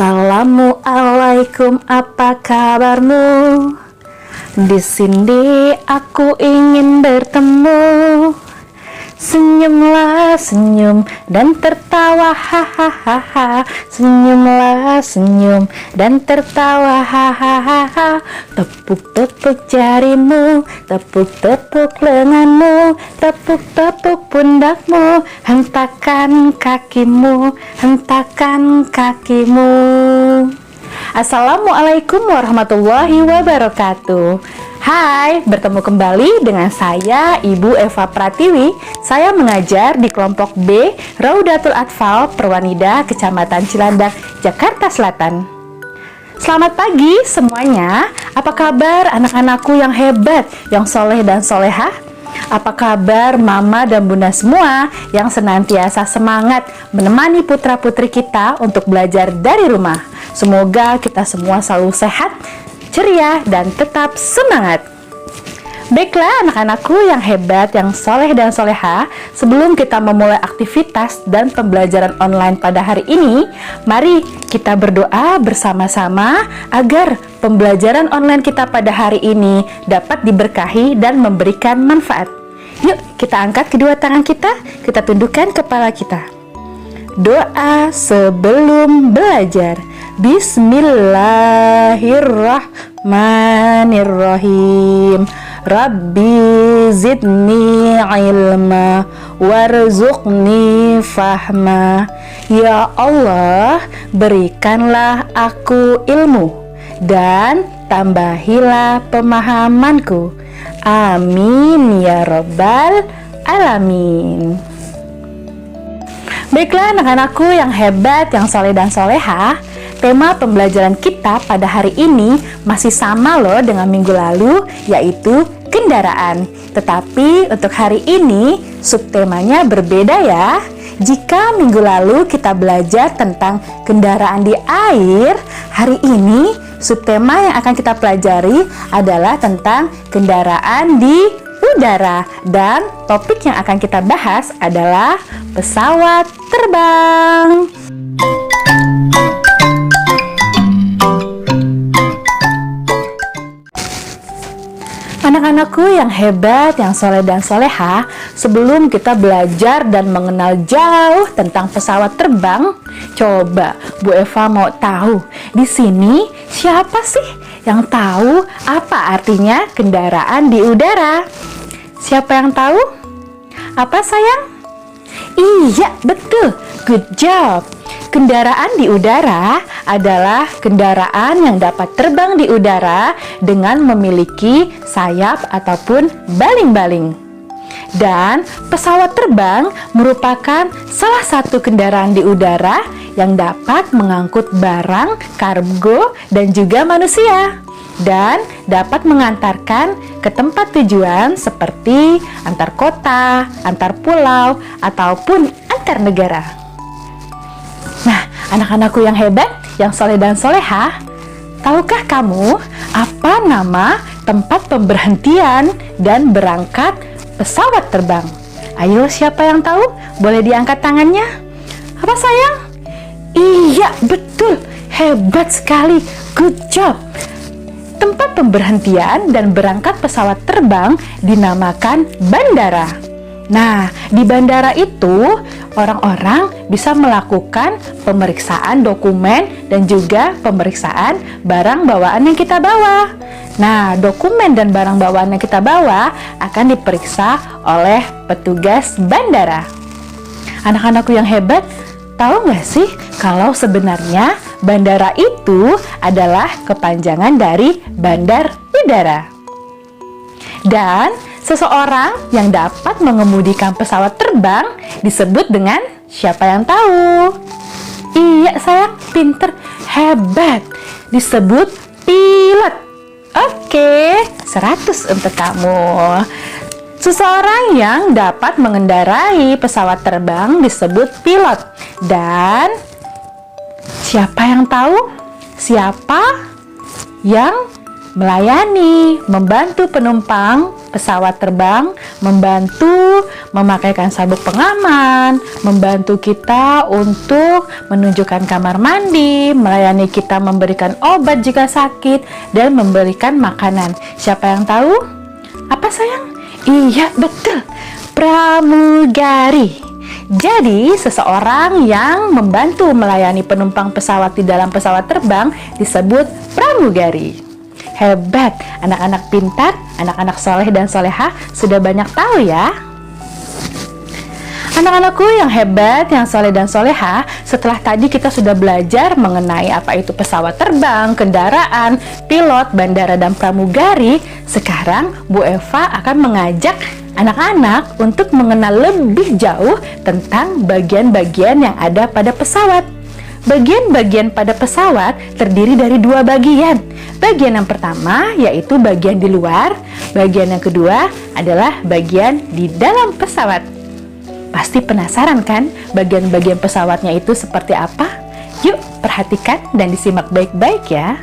Assalamualaikum, apa kabarmu? Di sini aku ingin bertemu. Senyumlah senyum dan tertawa, hahaha. Senyumlah senyum dan tertawa, hahaha. Tepuk-tepuk jarimu, tepuk-tepuk lenganmu, tepuk-tepuk pundakmu, hentakan kakimu, hentakan kakimu. Assalamualaikum warahmatullahi wabarakatuh. Hai, bertemu kembali dengan saya, Ibu Eva Pratiwi. Saya mengajar di kelompok B, Raudatul Atfal Perwanida, Kecamatan Cilandak, Jakarta Selatan. Selamat pagi semuanya. Apa kabar anak-anakku yang hebat, yang soleh dan solehah? Apa kabar mama dan bunda semua yang senantiasa semangat menemani putra-putri kita untuk belajar dari rumah? Semoga kita semua selalu sehat, ceria, dan tetap semangat. Baiklah anak-anakku yang hebat, yang soleh dan soleha, sebelum kita memulai aktivitas dan pembelajaran online pada hari ini, mari kita berdoa bersama-sama agar pembelajaran online kita pada hari ini dapat diberkahi dan memberikan manfaat. Yuk kita angkat kedua tangan kita tundukkan kepala kita. Doa sebelum belajar. Bismillahirrahmanirrahim. Rabbi zidni ilma warzuqni fahma. Ya Allah, berikanlah aku ilmu dan tambahilah pemahamanku. Amin ya rabbal alamin. Baiklah anak-anakku yang hebat, yang soleh dan soleha, tema pembelajaran kita pada hari ini masih sama loh dengan minggu lalu, yaitu kendaraan. Tetapi untuk hari ini subtemanya berbeda ya. Jika minggu lalu kita belajar tentang kendaraan di air, hari ini subtema yang akan kita pelajari adalah tentang kendaraan di udara, dan topik yang akan kita bahas adalah pesawat terbang. Anak-anakku yang hebat, yang soleh dan soleha, sebelum kita belajar dan mengenal jauh tentang pesawat terbang, coba Bu Eva mau tahu, di sini siapa sih yang tahu apa artinya kendaraan di udara? Siapa yang tahu? Apa sayang? Iya, betul. Good job. Kendaraan di udara adalah kendaraan yang dapat terbang di udara dengan memiliki sayap ataupun baling-baling. Dan pesawat terbang merupakan salah satu kendaraan di udara yang dapat mengangkut barang, kargo, dan juga manusia. Dan dapat mengantarkan ke tempat tujuan seperti antar kota, antar pulau, ataupun antar negara. Nah, anak-anakku yang hebat, yang soleh dan soleha, tahukah kamu apa nama tempat pemberhentian dan berangkat pesawat terbang? Ayo, siapa yang tahu? Boleh diangkat tangannya. Apa sayang? Iya, betul. Hebat sekali. Good job. Tempat pemberhentian dan berangkat pesawat terbang dinamakan bandara. Nah, di bandara itu orang-orang bisa melakukan pemeriksaan dokumen dan juga pemeriksaan barang bawaan yang kita bawa. Nah, dokumen dan barang bawaan yang kita bawa akan diperiksa oleh petugas bandara. Anak-anakku yang hebat, tahu nggak sih kalau sebenarnya bandara itu adalah kepanjangan dari bandar udara? Dan seseorang yang dapat mengemudikan pesawat terbang disebut dengan siapa yang tahu? Iya sayang, pinter, hebat. Disebut pilot. Oke, 100 untuk kamu. Seseorang yang dapat mengendarai pesawat terbang disebut pilot. Dan siapa yang tahu? Siapa yang melayani, membantu penumpang pesawat terbang, membantu memakaikan sabuk pengaman, membantu kita untuk menunjukkan kamar mandi, melayani kita memberikan obat jika sakit, dan memberikan makanan. Siapa yang tahu? Apa sayang? Iya, betul. Pramugari. Jadi, seseorang yang membantu melayani penumpang pesawat di dalam pesawat terbang disebut pramugari. Hebat, anak-anak pintar, anak-anak soleh dan soleha sudah banyak tahu ya. Anak-anakku yang hebat, yang soleh dan soleha, setelah tadi kita sudah belajar mengenai apa itu pesawat terbang, kendaraan, pilot, bandara, dan pramugari. Sekarang Bu Eva akan mengajak anak-anak untuk mengenal lebih jauh tentang bagian-bagian yang ada pada pesawat. Bagian-bagian pada pesawat terdiri dari dua bagian. Bagian yang pertama yaitu bagian di luar, bagian yang kedua adalah bagian di dalam pesawat. Pasti penasaran kan bagian-bagian pesawatnya itu seperti apa? Yuk perhatikan dan disimak baik-baik ya.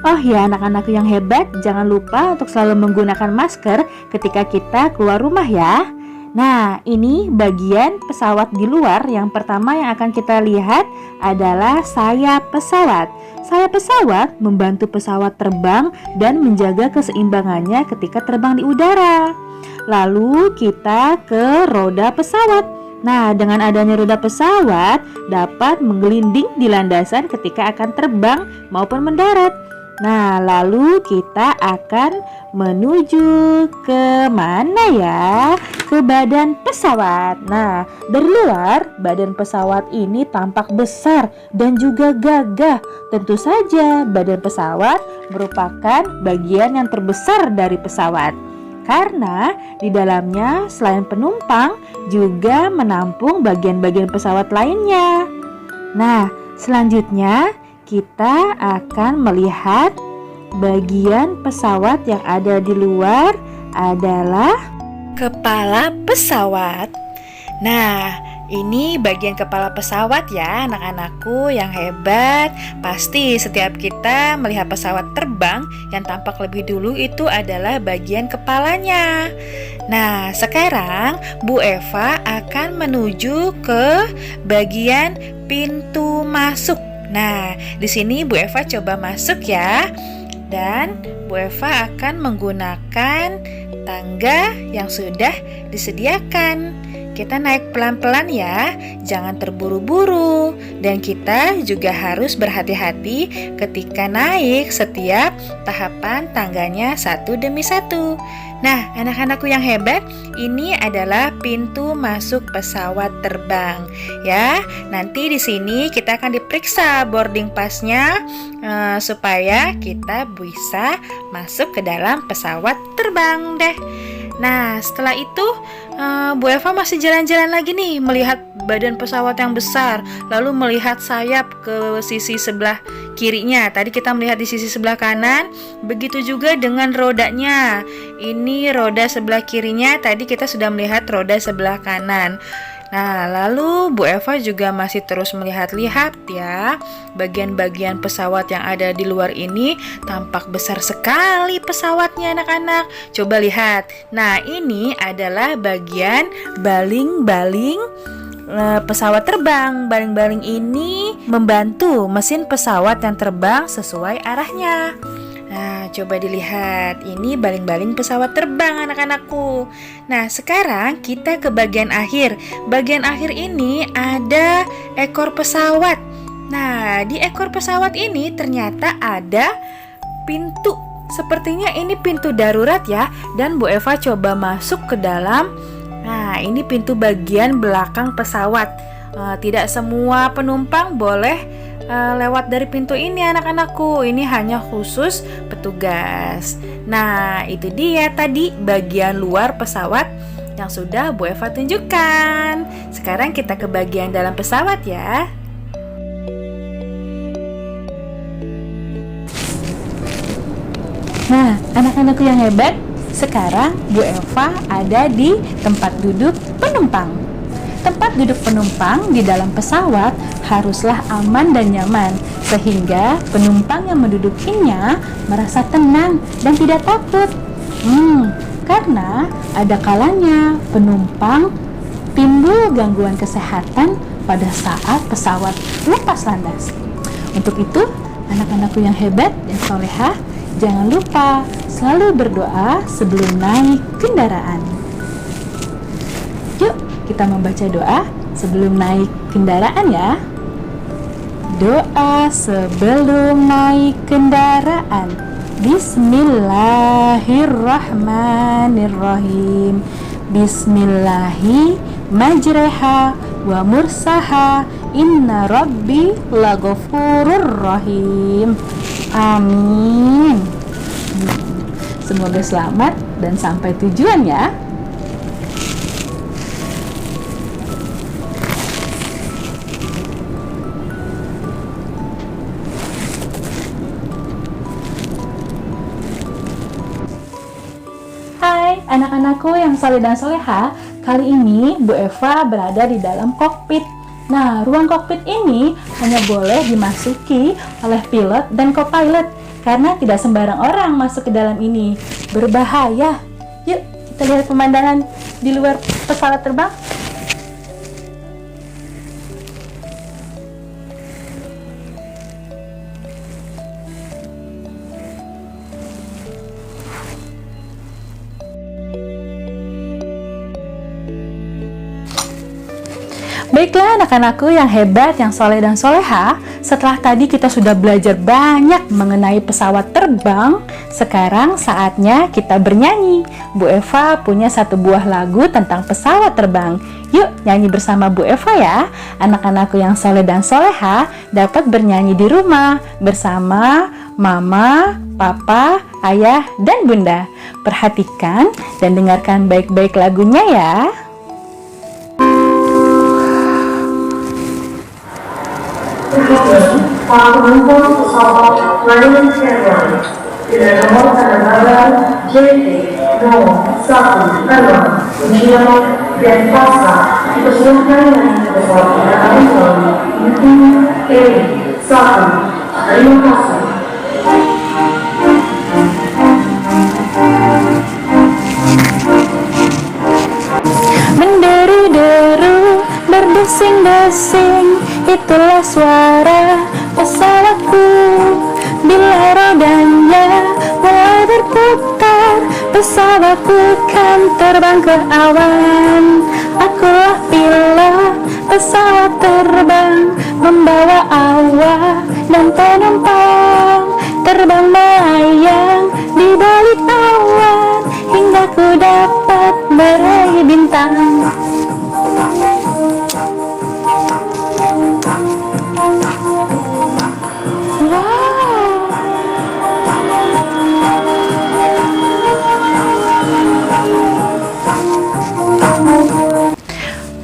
Oh ya anak-anakku yang hebat, jangan lupa untuk selalu menggunakan masker ketika kita keluar rumah ya. Nah, ini bagian pesawat di luar. Yang pertama yang akan kita lihat adalah sayap pesawat. Sayap pesawat membantu pesawat terbang dan menjaga keseimbangannya ketika terbang di udara. Lalu kita ke roda pesawat. Nah, dengan adanya roda pesawat dapat menggelinding di landasan ketika akan terbang maupun mendarat. Nah, lalu kita akan menuju ke mana ya? Ke badan pesawat. Nah, dari luar badan pesawat ini tampak besar dan juga gagah. Tentu saja badan pesawat merupakan bagian yang terbesar dari pesawat. Karena di dalamnya selain penumpang juga menampung bagian-bagian pesawat lainnya. Nah, selanjutnya kita akan melihat bagian pesawat yang ada di luar adalah kepala pesawat. Nah, ini bagian kepala pesawat ya anak-anakku yang hebat. Pasti setiap kita melihat pesawat terbang yang tampak lebih dulu itu adalah bagian kepalanya. Nah, sekarang Bu Eva akan menuju ke bagian pintu masuk. Nah, di sini Bu Eva coba masuk ya. Dan Bu Eva akan menggunakan tangga yang sudah disediakan. Kita naik pelan-pelan ya, jangan terburu-buru. Dan kita juga harus berhati-hati ketika naik setiap tahapan tangganya satu demi satu. Nah, anak-anakku yang hebat, ini adalah pintu masuk pesawat terbang. Ya, nanti di sini kita akan diperiksa boarding pass-nya supaya kita bisa masuk ke dalam pesawat terbang deh. Nah, setelah itu Bu Eva masih jalan-jalan lagi nih, melihat badan pesawat yang besar, lalu melihat sayap ke sisi sebelah kirinya. Tadi kita melihat di sisi sebelah kanan, begitu juga dengan rodanya. Ini roda sebelah kirinya, tadi kita sudah melihat roda sebelah kanan. Nah, lalu Bu Eva juga masih terus melihat-lihat ya. Bagian-bagian pesawat yang ada di luar ini tampak besar sekali pesawatnya anak-anak. Coba lihat. Nah, ini adalah bagian baling-baling pesawat terbang. Baling-baling ini membantu mesin pesawat yang terbang sesuai arahnya. Nah, coba dilihat. Ini baling-baling pesawat terbang anak-anakku. Nah, sekarang kita ke bagian akhir. Bagian akhir ini ada ekor pesawat. Nah, di ekor pesawat ini ternyata ada pintu. Sepertinya ini pintu darurat ya. Dan Bu Eva coba masuk ke dalam. Nah, ini pintu bagian belakang pesawat. Tidak semua penumpang boleh lewat dari pintu ini anak-anakku. Ini hanya khusus petugas. Nah, itu dia tadi bagian luar pesawat yang sudah Bu Eva tunjukkan. Sekarang kita ke bagian dalam pesawat ya. Nah, anak-anakku yang hebat, sekarang Bu Eva ada di tempat duduk penumpang. Tempat duduk penumpang di dalam pesawat haruslah aman dan nyaman, sehingga penumpang yang mendudukinya merasa tenang dan tidak takut. Karena ada kalanya penumpang timbul gangguan kesehatan pada saat pesawat lepas landas. Untuk itu, anak-anakku yang hebat dan solehah, jangan lupa selalu berdoa sebelum naik kendaraan. Yuk, kita membaca doa sebelum naik kendaraan ya. Doa sebelum naik kendaraan. Bismillahirrahmanirrahim. Bismillahi majreha wa mursaha. Inna rabbi laghafurur rahim. Amin. Semoga selamat dan sampai tujuan ya. Hai anak-anakku yang soleh dan soleha, kali ini Bu Eva berada di dalam kokpit. Nah, ruang kokpit ini hanya boleh dimasuki oleh pilot dan co-pilot karena tidak sembarang orang masuk ke dalam ini. Berbahaya. Yuk, kita lihat pemandangan di luar pesawat terbang. Baiklah anak-anakku yang hebat, yang soleh dan soleha, setelah tadi kita sudah belajar banyak mengenai pesawat terbang, sekarang saatnya kita bernyanyi. Bu Eva punya satu buah lagu tentang pesawat terbang. Yuk nyanyi bersama Bu Eva ya. Anak-anakku yang soleh dan soleha dapat bernyanyi di rumah bersama Mama, Papa, Ayah, dan Bunda. Perhatikan dan dengarkan baik-baik lagunya ya. Para penumpang pesawat Lion Air dengan nomor penerbangan JT016 New Denpasar dipersilakan naik ke pesawat udara UK-1. Terima kasih. Menderu-deru, berdesing-desing, itulah suara pesawatku. Bila rodanya mulai berputar, pesawatku kan terbang ke awan. Akulah pilot pesawat terbang, membawa awak dan penumpang, terbang melayang di balik awan hingga ku dapat meraih bintang.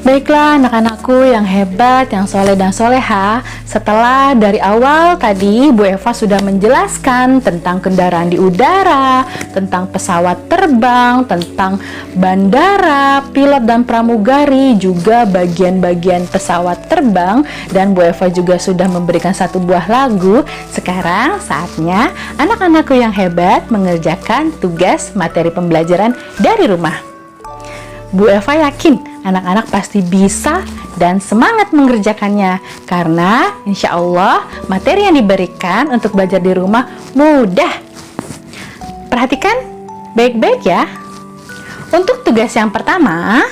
Baiklah anak-anakku yang hebat, yang soleh dan soleha, setelah dari awal tadi Bu Eva sudah menjelaskan tentang kendaraan di udara, tentang pesawat terbang, tentang bandara, pilot dan pramugari, juga bagian-bagian pesawat terbang, dan Bu Eva juga sudah memberikan satu buah lagu. Sekarang saatnya anak-anakku yang hebat mengerjakan tugas materi pembelajaran dari rumah. Bu Eva yakin anak-anak pasti bisa dan semangat mengerjakannya karena insya Allah materi yang diberikan untuk belajar di rumah mudah. Perhatikan baik-baik ya. Untuk tugas yang pertama,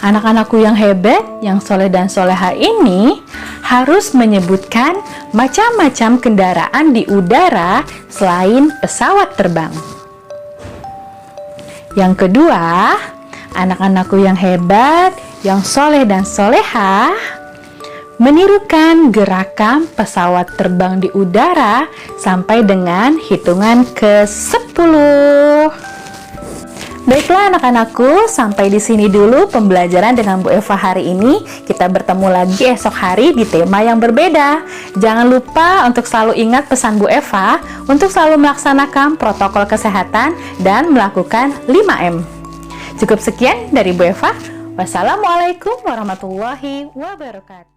anak-anakku yang hebat, yang soleh dan soleha ini harus menyebutkan macam-macam kendaraan di udara selain pesawat terbang. Yang kedua, anak-anakku yang hebat, yang soleh dan soleha, menirukan gerakan pesawat terbang di udara sampai dengan hitungan ke-10. Baiklah anak-anakku, sampai di sini dulu pembelajaran dengan Bu Eva hari ini. Kita bertemu lagi esok hari di tema yang berbeda. Jangan lupa untuk selalu ingat pesan Bu Eva untuk selalu melaksanakan protokol kesehatan dan melakukan 5M. Cukup sekian dari Bu Eva. Wassalamualaikum warahmatullahi wabarakatuh.